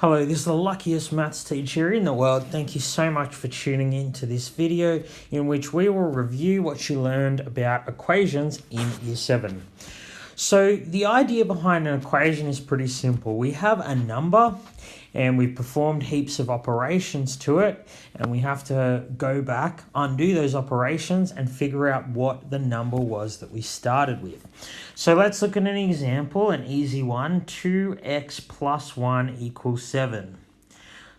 Hello, this is the luckiest maths teacher in the world. Thank you so much for tuning in to this video in which we will review what you learned about equations in Year 7. So the idea behind an equation is pretty simple. We have a number and we've performed heaps of operations to it, and we have to go back, undo those operations and figure out what the number was that we started with. So let's look at an example, an easy one. 2x plus 1 equals 7.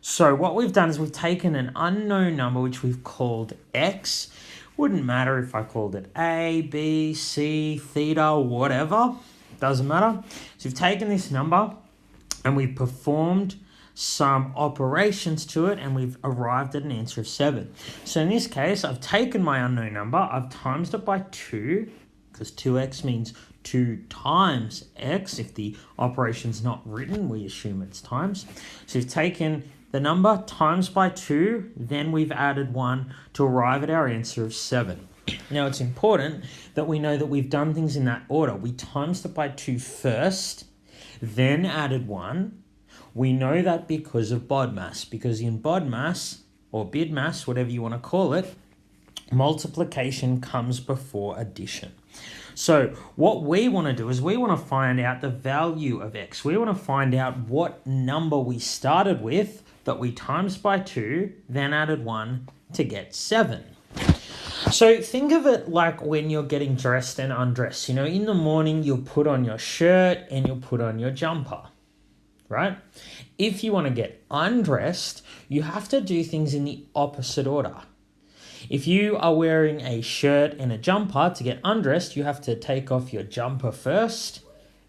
So what we've done is we've taken an unknown number which we've called x. Wouldn't matter if I called it a, b, c, theta, whatever. Doesn't matter. So we've taken this number and we've performed some operations to it and we've arrived at an answer of 7. So in this case, I've taken my unknown number, I've times it by 2, because 2x means 2 times x. If the operation's not written, we assume it's times. So we've taken the number times by 2, then we've added 1 to arrive at our answer of 7. Now it's important that we know that we've done things in that order. We times it by 2 first, then added 1. We know that because of BODMAS, because in BODMAS, or BIDMAS, whatever you want to call it, multiplication comes before addition. So what we want to do is we want to find out the value of x. We want to find out what number we started with that we times by 2, then added 1 to get 7. So think of it like when you're getting dressed and undressed. You know, in the morning you'll put on your shirt and you'll put on your jumper, right? If you want to get undressed, you have to do things in the opposite order. If you are wearing a shirt and a jumper, to get undressed, you have to take off your jumper first,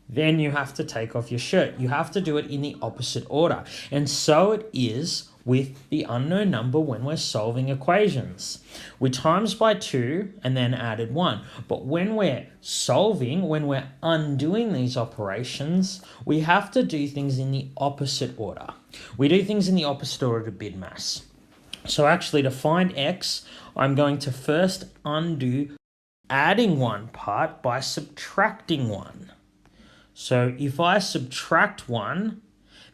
then you have to take off your shirt. You have to do it in the opposite order. And so it is with the unknown number when we're solving equations. We times by 2 and then added 1. But when we're solving, when we're undoing these operations, we have to do things in the opposite order. We do things in the opposite order to BIDMAS. So actually to find x, I'm going to first undo adding one part by subtracting 1. So if I subtract 1,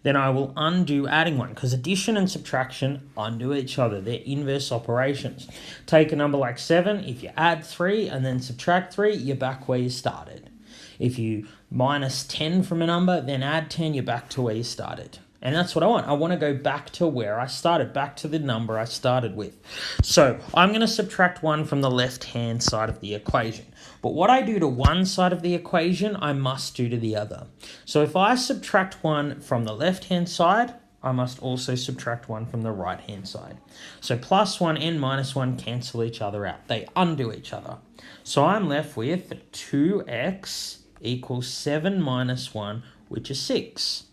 then I will undo adding 1, because addition and subtraction undo each other. They're inverse operations. Take a number like 7, if you add 3 and then subtract 3, you're back where you started. If you minus 10 from a number, then add 10, you're back to where you started. And that's what I want. I want to go back to where I started, back to the number I started with. So I'm going to subtract 1 from the left-hand side of the equation. But what I do to one side of the equation, I must do to the other. So if I subtract 1 from the left-hand side, I must also subtract 1 from the right-hand side. So plus 1 and minus 1 cancel each other out. They undo each other. So I'm left with 2x equals 7 minus 1, which is 6.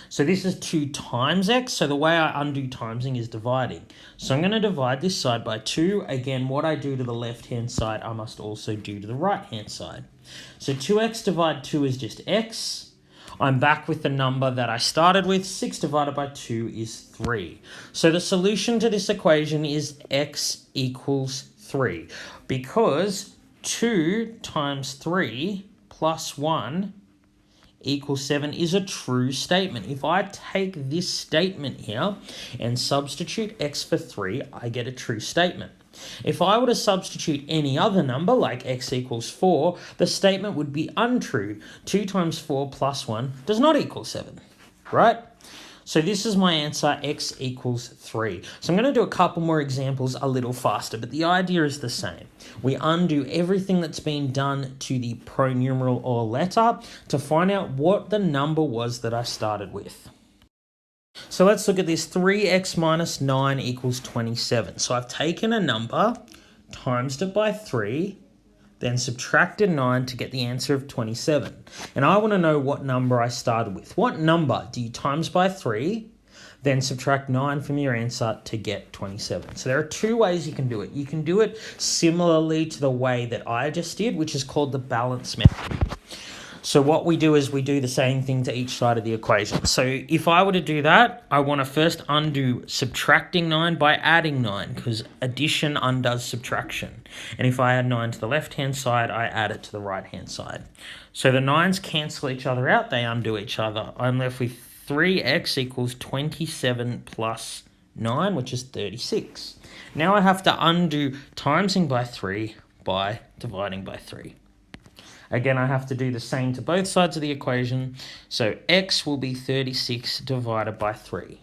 So this is 2 times x, so the way I undo timesing is dividing. So I'm going to divide this side by 2. Again, what I do to the left-hand side, I must also do to the right-hand side. So 2x divided 2 is just x. I'm back with the number that I started with. 6 divided by 2 is 3. So the solution to this equation is x equals 3, because 2 times 3 plus 1 equals 7 is a true statement. If I take this statement here and substitute x for 3, I get a true statement. If I were to substitute any other number, like x equals 4, the statement would be untrue. 2 times 4 plus 1 does not equal 7, right? So this is my answer, x equals 3. So I'm going to do a couple more examples a little faster, but the idea is the same. We undo everything that's been done to the pronumeral or letter to find out what the number was that I started with. So let's look at this. 3x minus 9 equals 27. So I've taken a number, times it by 3, then subtracted 9 to get the answer of 27. And I want to know what number I started with. What number do you times by 3, then subtract 9 from your answer to get 27? So there are 2 ways you can do it. You can do it similarly to the way that I just did, which is called the balance method. So what we do is we do the same thing to each side of the equation. So if I were to do that, I want to first undo subtracting 9 by adding 9, because addition undoes subtraction. And if I add 9 to the left-hand side, I add it to the right-hand side. So the 9s cancel each other out, they undo each other. I'm left with 3x equals 27 plus 9, which is 36. Now I have to undo timesing by 3 by dividing by 3. Again, I have to do the same to both sides of the equation. So x will be 36 divided by 3.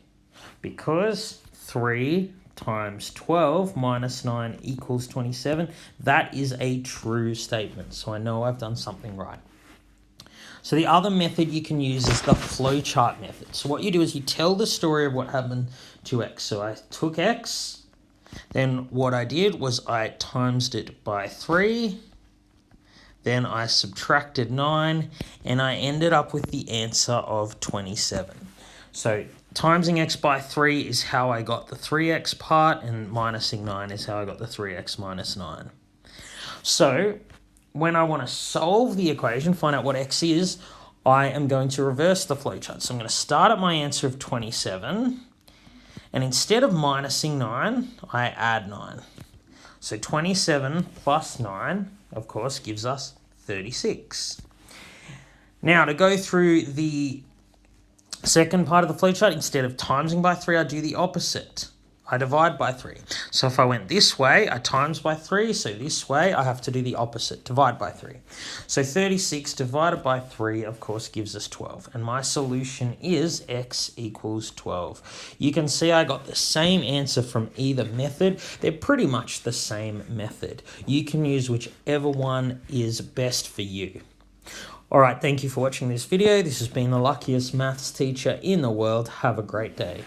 Because 3 times 12 minus 9 equals 27, that is a true statement. So I know I've done something right. So the other method you can use is the flowchart method. So what you do is you tell the story of what happened to x. So I took x, then what I did was I times it by 3, then I subtracted 9, and I ended up with the answer of 27. So timesing x by 3 is how I got the 3x part, and minusing 9 is how I got the 3x minus 9. So when I want to solve the equation, find out what x is, I am going to reverse the flowchart. So I'm going to start at my answer of 27, and instead of minusing 9, I add 9. So 27 plus 9, of course, gives us 36. Now, to go through the second part of the flowchart, instead of timesing by 3, I do the opposite. I divide by 3. So if I went this way, I times by 3. So this way, I have to do the opposite, divide by 3. So 36 divided by 3, of course, gives us 12. And my solution is x equals 12. You can see I got the same answer from either method. They're pretty much the same method. You can use whichever one is best for you. All right, thank you for watching this video. This has been the luckiest maths teacher in the world. Have a great day.